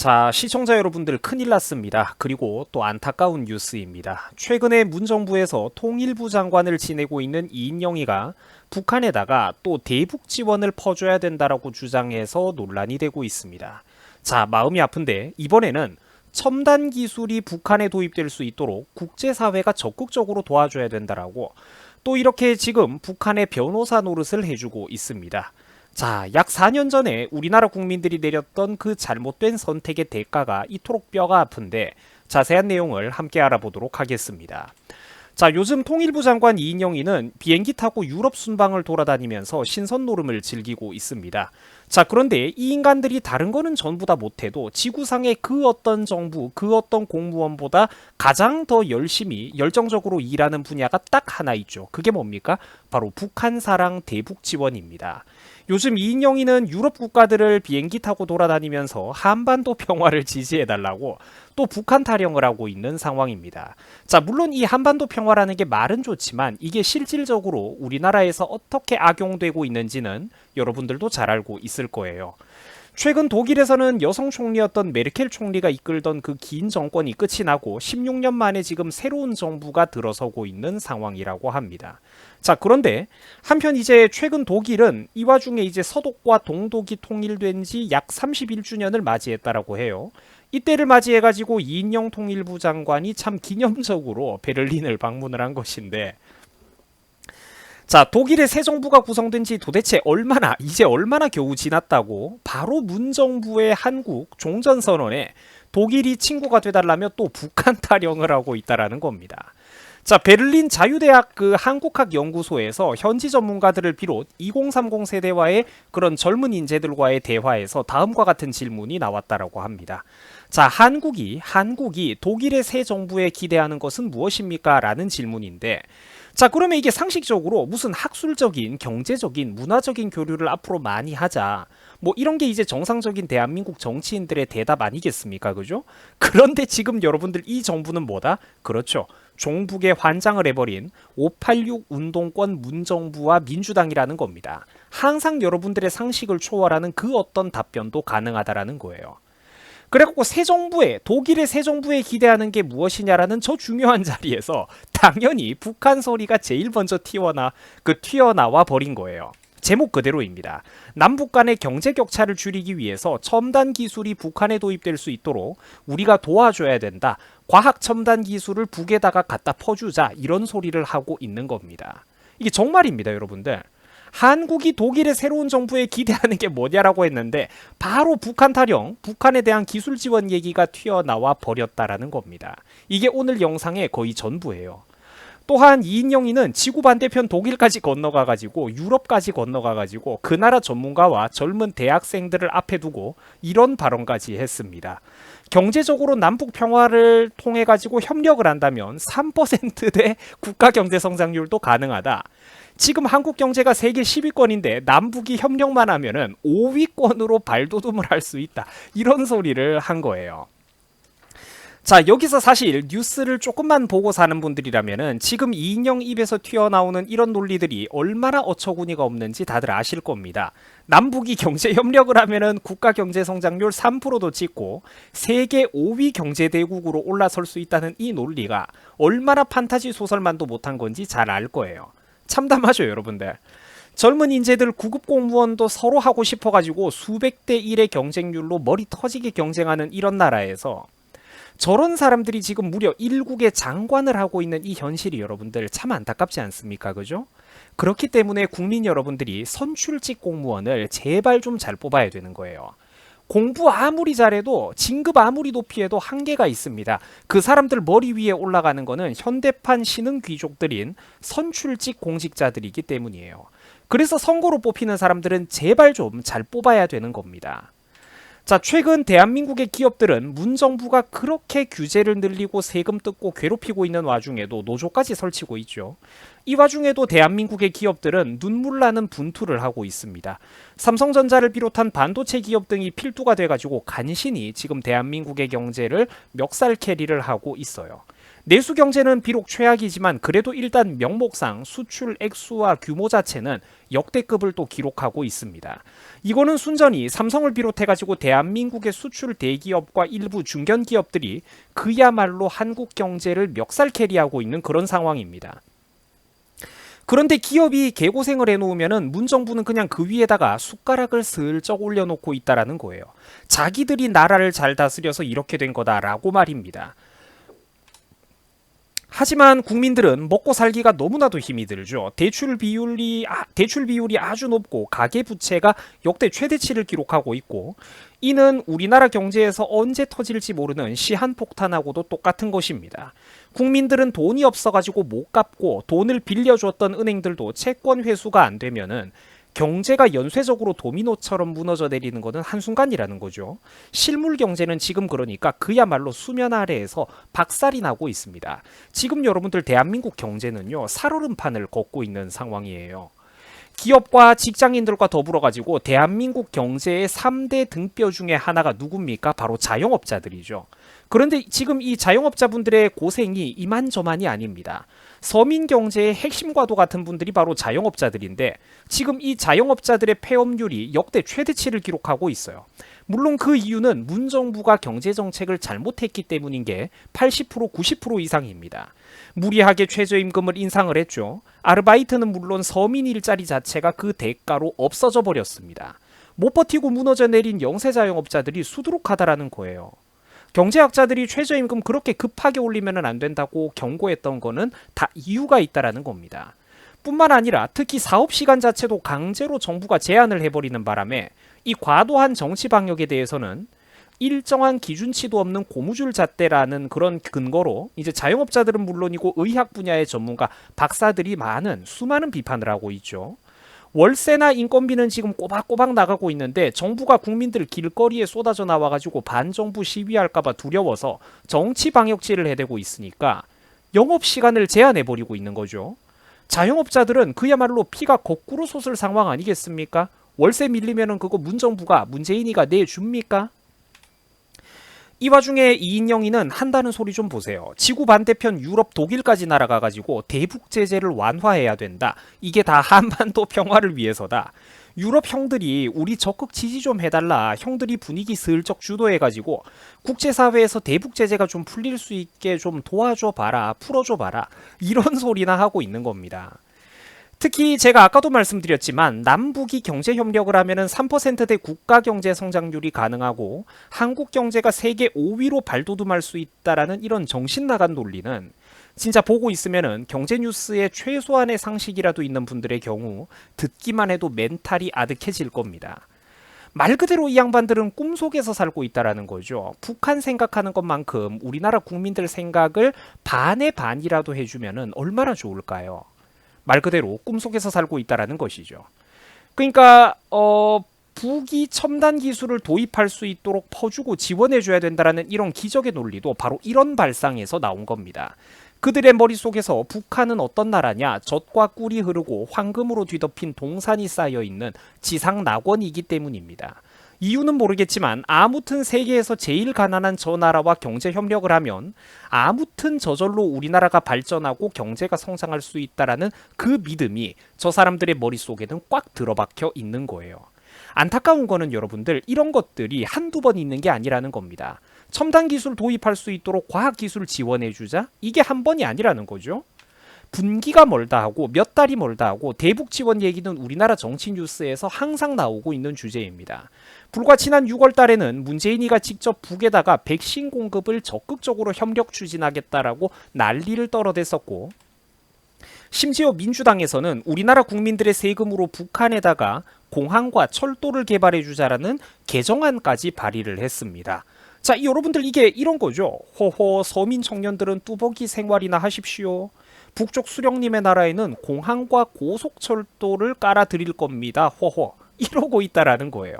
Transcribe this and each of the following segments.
자, 시청자 여러분들 큰일 났습니다. 그리고 또 안타까운 뉴스입니다. 최근에 문정부에서 통일부 장관을 지내고 있는 이인영이가 북한에다가 또 대북 지원을 퍼줘야 된다라고 주장해서 논란이 되고 있습니다. 자, 마음이 아픈데 이번에는 첨단 기술이 북한에 도입될 수 있도록 국제사회가 적극적으로 도와줘야 된다라고 또 이렇게 지금 북한의 변호사 노릇을 해주고 있습니다. 자, 약 4년 전에 우리나라 국민들이 내렸던 그 잘못된 선택의 대가가 이토록 뼈가 아픈데 자세한 내용을 함께 알아보도록 하겠습니다. 자, 요즘 통일부 장관 이인영이는 비행기 타고 유럽 순방을 돌아다니면서 신선 노름을 즐기고 있습니다. 자, 그런데 이 인간들이 다른 거는 전부 다 못해도 지구상의 그 어떤 정부, 그 어떤 공무원보다 가장 더 열심히 열정적으로 일하는 분야가 딱 하나 있죠. 그게 뭡니까? 바로 북한 사랑 대북 지원입니다. 요즘 이인영이는 유럽 국가들을 비행기 타고 돌아다니면서 한반도 평화를 지지해달라고 또 북한 타령을 하고 있는 상황입니다. 자, 물론 이 한반도 평화라는 게 말은 좋지만 이게 실질적으로 우리나라에서 어떻게 악용되고 있는지는 여러분들도 잘 알고 있을 거예요. 최근 독일에서는 여성 총리였던 메르켈 총리가 이끌던 그 긴 정권이 끝이 나고 16년 만에 지금 새로운 정부가 들어서고 있는 상황이라고 합니다. 자, 그런데 한편 이제 최근 독일은 이 와중에 이제 서독과 동독이 통일된 지 약 31주년을 맞이했다라고 해요. 이때를 맞이해가지고 이인영 통일부 장관이 참 기념적으로 베를린을 방문을 한 것인데, 자, 독일의 새 정부가 구성된 지 도대체 이제 얼마나 겨우 지났다고 바로 문정부의 한국 종전선언에 독일이 친구가 되달라며 또 북한 타령을 하고 있다라는 겁니다. 자, 베를린 자유대학 그 한국학연구소에서 현지 전문가들을 비롯 2030 세대와의 그런 젊은 인재들과의 대화에서 다음과 같은 질문이 나왔다라고 합니다. 자, 한국이 독일의 새 정부에 기대하는 것은 무엇입니까? 라는 질문인데, 자, 그러면 이게 상식적으로 무슨 학술적인, 경제적인, 문화적인 교류를 앞으로 많이 하자, 뭐 이런 게 이제 정상적인 대한민국 정치인들의 대답 아니겠습니까? 그죠? 그런데 지금 여러분들 이 정부는 뭐다? 그렇죠. 종북에 환장을 해버린 586 운동권 문정부와 민주당이라는 겁니다. 항상 여러분들의 상식을 초월하는 그 어떤 답변도 가능하다라는 거예요. 그래갖고 독일의 새 정부에 기대하는 게 무엇이냐라는 저 중요한 자리에서 당연히 북한 소리가 제일 먼저 튀어나와 버린 거예요. 제목 그대로입니다. 남북 간의 경제 격차를 줄이기 위해서 첨단 기술이 북한에 도입될 수 있도록 우리가 도와줘야 된다. 과학 첨단 기술을 북에다가 갖다 퍼주자. 이런 소리를 하고 있는 겁니다. 이게 정말입니다, 여러분들. 한국이 독일의 새로운 정부에 기대하는 게 뭐냐라고 했는데 바로 북한 타령, 북한에 대한 기술 지원 얘기가 튀어나와 버렸다라는 겁니다. 이게 오늘 영상의 거의 전부예요. 또한 이인영이는 지구 반대편 독일까지 건너가가지고 유럽까지 건너가가지고 그 나라 전문가와 젊은 대학생들을 앞에 두고 이런 발언까지 했습니다. 경제적으로 남북 평화를 통해 가지고 협력을 한다면 3%대 국가 경제 성장률도 가능하다. 지금 한국 경제가 세계 10위권인데 남북이 협력만 하면은 5위권으로 발돋움을 할 수 있다. 이런 소리를 한 거예요. 자, 여기서 사실 뉴스를 조금만 보고 사는 분들이라면은 지금 이인영 입에서 튀어나오는 이런 논리들이 얼마나 어처구니가 없는지 다들 아실 겁니다. 남북이 경제 협력을 하면은 국가 경제 성장률 3%도 찍고 세계 5위 경제 대국으로 올라설 수 있다는 이 논리가 얼마나 판타지 소설만도 못한 건지 잘 알 거예요. 참담하죠, 여러분들. 젊은 인재들 구급 공무원도 서로 하고 싶어가지고 수백 대 1의 경쟁률로 머리 터지게 경쟁하는 이런 나라에서 저런 사람들이 지금 무려 1국의 장관을 하고 있는 이 현실이 여러분들 참 안타깝지 않습니까? 그죠? 그렇기 때문에 국민 여러분들이 선출직 공무원을 제발 좀 잘 뽑아야 되는 거예요. 공부 아무리 잘해도 진급 아무리 높이 해도 한계가 있습니다. 그 사람들 머리 위에 올라가는 거는 현대판 신흥 귀족들인 선출직 공직자들이기 때문이에요. 그래서 선거로 뽑히는 사람들은 제발 좀 잘 뽑아야 되는 겁니다. 자, 최근 대한민국의 기업들은 문정부가 그렇게 규제를 늘리고 세금 뜯고 괴롭히고 있는 와중에도 노조까지 설치고 있죠. 이 와중에도 대한민국의 기업들은 눈물 나는 분투를 하고 있습니다. 삼성전자를 비롯한 반도체 기업 등이 필두가 돼가지고 간신히 지금 대한민국의 경제를 멱살 캐리를 하고 있어요. 내수 경제는 비록 최악이지만 그래도 일단 명목상 수출 액수와 규모 자체는 역대급을 또 기록하고 있습니다. 이거는 순전히 삼성을 비롯해가지고 대한민국의 수출 대기업과 일부 중견기업들이 그야말로 한국 경제를 멱살 캐리하고 있는 그런 상황입니다. 그런데 기업이 개고생을 해놓으면은 문정부는 그냥 그 위에다가 숟가락을 슬쩍 올려놓고 있다라는 거예요. 자기들이 나라를 잘 다스려서 이렇게 된 거다라고 말입니다. 하지만 국민들은 먹고 살기가 너무나도 힘이 들죠. 대출 비율이 아주 높고 가계 부채가 역대 최대치를 기록하고 있고, 이는 우리나라 경제에서 언제 터질지 모르는 시한폭탄하고도 똑같은 것입니다. 국민들은 돈이 없어가지고 못 갚고 돈을 빌려줬던 은행들도 채권 회수가 안 되면은 경제가 연쇄적으로 도미노처럼 무너져 내리는 것은 한순간이라는 거죠. 실물 경제는 지금 그러니까 그야말로 수면 아래에서 박살이 나고 있습니다. 지금 여러분들 대한민국 경제는요, 살얼음판을 걷고 있는 상황이에요. 기업과 직장인들과 더불어 가지고 대한민국 경제의 3대 등뼈 중에 하나가 누굽니까? 바로 자영업자들이죠. 그런데 지금 이 자영업자분들의 고생이 이만저만이 아닙니다. 서민 경제의 핵심과도 같은 분들이 바로 자영업자들인데, 지금 이 자영업자들의 폐업률이 역대 최대치를 기록하고 있어요. 물론 그 이유는 문정부가 경제정책을 잘못했기 때문인 게 80% 90% 이상입니다. 무리하게 최저임금을 인상을 했죠. 아르바이트는 물론 서민 일자리 자체가 그 대가로 없어져 버렸습니다. 못 버티고 무너져 내린 영세 자영업자들이 수두룩하다라는 거예요. 경제학자들이 최저임금 그렇게 급하게 올리면 안 된다고 경고했던 거는 다 이유가 있다라는 겁니다. 뿐만 아니라 특히 사업시간 자체도 강제로 정부가 제한을 해버리는 바람에 이 과도한 정치 방역에 대해서는 일정한 기준치도 없는 고무줄 잣대라는 그런 근거로 이제 자영업자들은 물론이고 의학 분야의 전문가, 박사들이 수많은 비판을 하고 있죠. 월세나 인건비는 지금 꼬박꼬박 나가고 있는데 정부가 국민들 길거리에 쏟아져 나와가지고 반정부 시위할까봐 두려워서 정치 방역질을 해대고 있으니까 영업시간을 제한해버리고 있는 거죠. 자영업자들은 그야말로 피가 거꾸로 솟을 상황 아니겠습니까? 월세 밀리면은 그거 문정부가, 문재인이가 내줍니까? 이 와중에 이인영이는 한다는 소리 좀 보세요. 지구 반대편 유럽 독일까지 날아가가지고 대북 제재를 완화해야 된다. 이게 다 한반도 평화를 위해서다. 유럽 형들이 우리 적극 지지 좀 해달라. 형들이 분위기 슬쩍 주도해가지고 국제사회에서 대북 제재가 좀 풀릴 수 있게 좀 도와줘 봐라. 풀어줘 봐라. 이런 소리나 하고 있는 겁니다. 특히 제가 아까도 말씀드렸지만 남북이 경제협력을 하면 3%대 국가경제 성장률이 가능하고 한국 경제가 세계 5위로 발돋움할 수 있다라는 이런 정신나간 논리는 진짜 보고 있으면 경제뉴스에 최소한의 상식이라도 있는 분들의 경우 듣기만 해도 멘탈이 아득해질 겁니다. 말 그대로 이 양반들은 꿈속에서 살고 있다라는 거죠. 북한 생각하는 것만큼 우리나라 국민들 생각을 반의 반이라도 해주면 얼마나 좋을까요? 말 그대로 꿈속에서 살고 있다라는 것이죠. 그러니까 북이 첨단 기술을 도입할 수 있도록 퍼주고 지원해줘야 된다라는 이런 기적의 논리도 바로 이런 발상에서 나온 겁니다. 그들의 머릿속에서 북한은 어떤 나라냐? 젖과 꿀이 흐르고 황금으로 뒤덮인 동산이 쌓여있는 지상 낙원이기 때문입니다. 이유는 모르겠지만 아무튼 세계에서 제일 가난한 저 나라와 경제 협력을 하면 아무튼 저절로 우리나라가 발전하고 경제가 성장할 수 있다라는 그 믿음이 저 사람들의 머릿속에는 꽉 들어박혀 있는 거예요. 안타까운 거는 여러분들 이런 것들이 한두 번 있는 게 아니라는 겁니다. 첨단 기술 도입할 수 있도록 과학기술 지원해주자? 이게 한 번이 아니라는 거죠. 분기가 멀다 하고 몇 달이 멀다 하고 대북 지원 얘기는 우리나라 정치 뉴스에서 항상 나오고 있는 주제입니다. 불과 지난 6월 달에는 문재인이가 직접 북에다가 백신 공급을 적극적으로 협력 추진하겠다라고 난리를 떨어댔었고, 심지어 민주당에서는 우리나라 국민들의 세금으로 북한에다가 공항과 철도를 개발해주자라는 개정안까지 발의를 했습니다. 자, 여러분들 이게 이런 거죠. 호호, 서민 청년들은 뚜벅이 생활이나 하십시오. 북쪽 수령님의 나라에는 공항과 고속철도를 깔아드릴 겁니다. 호호. 이러고 있다라는 거예요.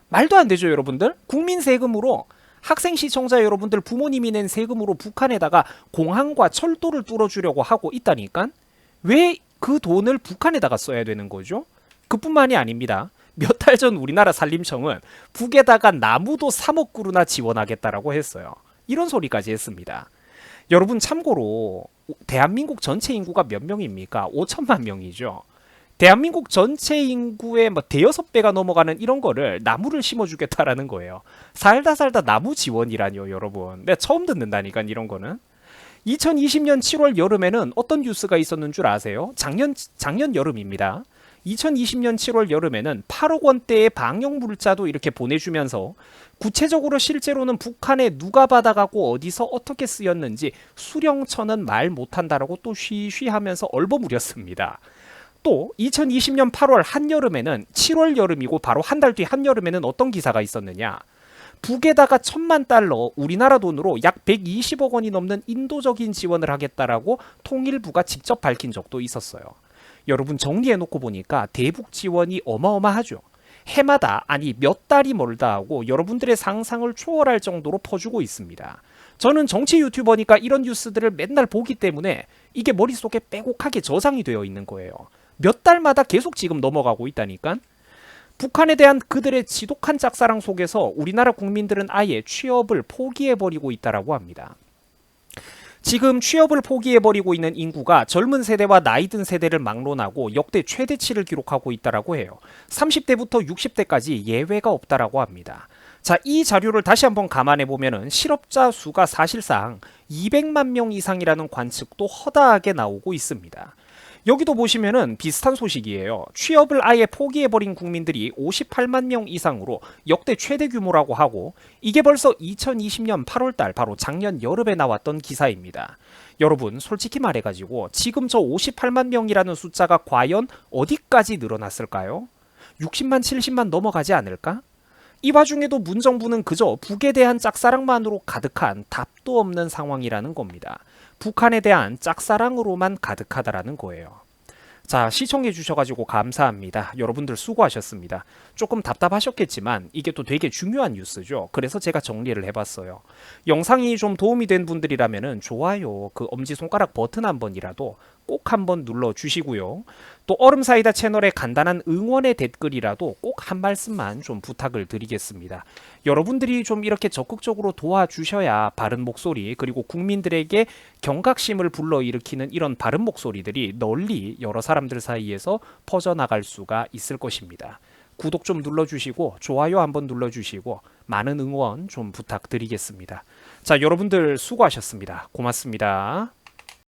말도 안 되죠, 여러분들? 국민 세금으로, 학생 시청자 여러분들 부모님이 낸 세금으로 북한에다가 공항과 철도를 뚫어주려고 하고 있다니까? 왜 그 돈을 북한에다가 써야 되는 거죠? 그뿐만이 아닙니다. 몇 달 전 우리나라 산림청은 북에다가 나무도 3억 그루나 지원하겠다라고 했어요. 이런 소리까지 했습니다. 여러분 참고로 대한민국 전체 인구가 몇 명입니까? 5천만 명이죠. 대한민국 전체 인구의 뭐 대여섯 배가 넘어가는 이런 거를 나무를 심어주겠다라는 거예요. 살다 살다 나무 지원이라니요, 여러분. 내가 처음 듣는다니까 이런 거는. 2020년 7월 여름에는 어떤 뉴스가 있었는 줄 아세요? 작년 여름입니다. 2020년 7월 여름에는 8억 원대의 방역 물자도 이렇게 보내주면서 구체적으로 실제로는 북한에 누가 받아가고 어디서 어떻게 쓰였는지 수령처는 말 못한다라고 또 쉬쉬하면서 얼버무렸습니다. 또 2020년 8월 한여름에는 7월 여름이고 바로 한 달 뒤 한여름에는 어떤 기사가 있었느냐. 북에다가 1,000만 달러 우리나라 돈으로 약 120억 원이 넘는 인도적인 지원을 하겠다라고 통일부가 직접 밝힌 적도 있었어요. 여러분 정리해놓고 보니까 대북 지원이 어마어마하죠. 해마다 아니 몇 달이 멀다 하고 여러분들의 상상을 초월할 정도로 퍼주고 있습니다. 저는 정치 유튜버니까 이런 뉴스들을 맨날 보기 때문에 이게 머릿속에 빼곡하게 저장이 되어 있는 거예요. 몇 달마다 계속 지금 넘어가고 있다니까. 북한에 대한 그들의 지독한 짝사랑 속에서 우리나라 국민들은 아예 취업을 포기해버리고 있다라고 합니다. 지금 취업을 포기해버리고 있는 인구가 젊은 세대와 나이 든 세대를 막론하고 역대 최대치를 기록하고 있다라고 해요. 30대부터 60대까지 예외가 없다라고 합니다. 자, 이 자료를 다시 한번 감안해 보면은 실업자 수가 사실상 200만 명 이상이라는 관측도 허다하게 나오고 있습니다. 여기도 보시면은 비슷한 소식이에요. 취업을 아예 포기해버린 국민들이 58만 명 이상으로 역대 최대 규모라고 하고 이게 벌써 2020년 8월달 바로 작년 여름에 나왔던 기사입니다. 여러분 솔직히 말해가지고 지금 저 58만 명이라는 숫자가 과연 어디까지 늘어났을까요? 60만 70만 넘어가지 않을까? 이 와중에도 문정부는 그저 북에 대한 짝사랑만으로 가득한 답도 없는 상황이라는 겁니다. 북한에 대한 짝사랑으로만 가득하다라는 거예요. 자, 시청해 주셔가지고 감사합니다. 여러분들 수고하셨습니다. 조금 답답하셨겠지만 이게 또 되게 중요한 뉴스죠. 그래서 제가 정리를 해봤어요. 영상이 좀 도움이 된 분들이라면 좋아요, 그 엄지손가락 버튼 한 번이라도 꼭 한번 눌러주시고요. 또 얼음사이다 채널에 간단한 응원의 댓글이라도 꼭 한 말씀만 좀 부탁을 드리겠습니다. 여러분들이 좀 이렇게 적극적으로 도와주셔야 바른 목소리 그리고 국민들에게 경각심을 불러일으키는 이런 바른 목소리들이 널리 여러 사람들 사이에서 퍼져나갈 수가 있을 것입니다. 구독 좀 눌러주시고 좋아요 한번 눌러주시고 많은 응원 좀 부탁드리겠습니다. 자, 여러분들 수고하셨습니다. 고맙습니다.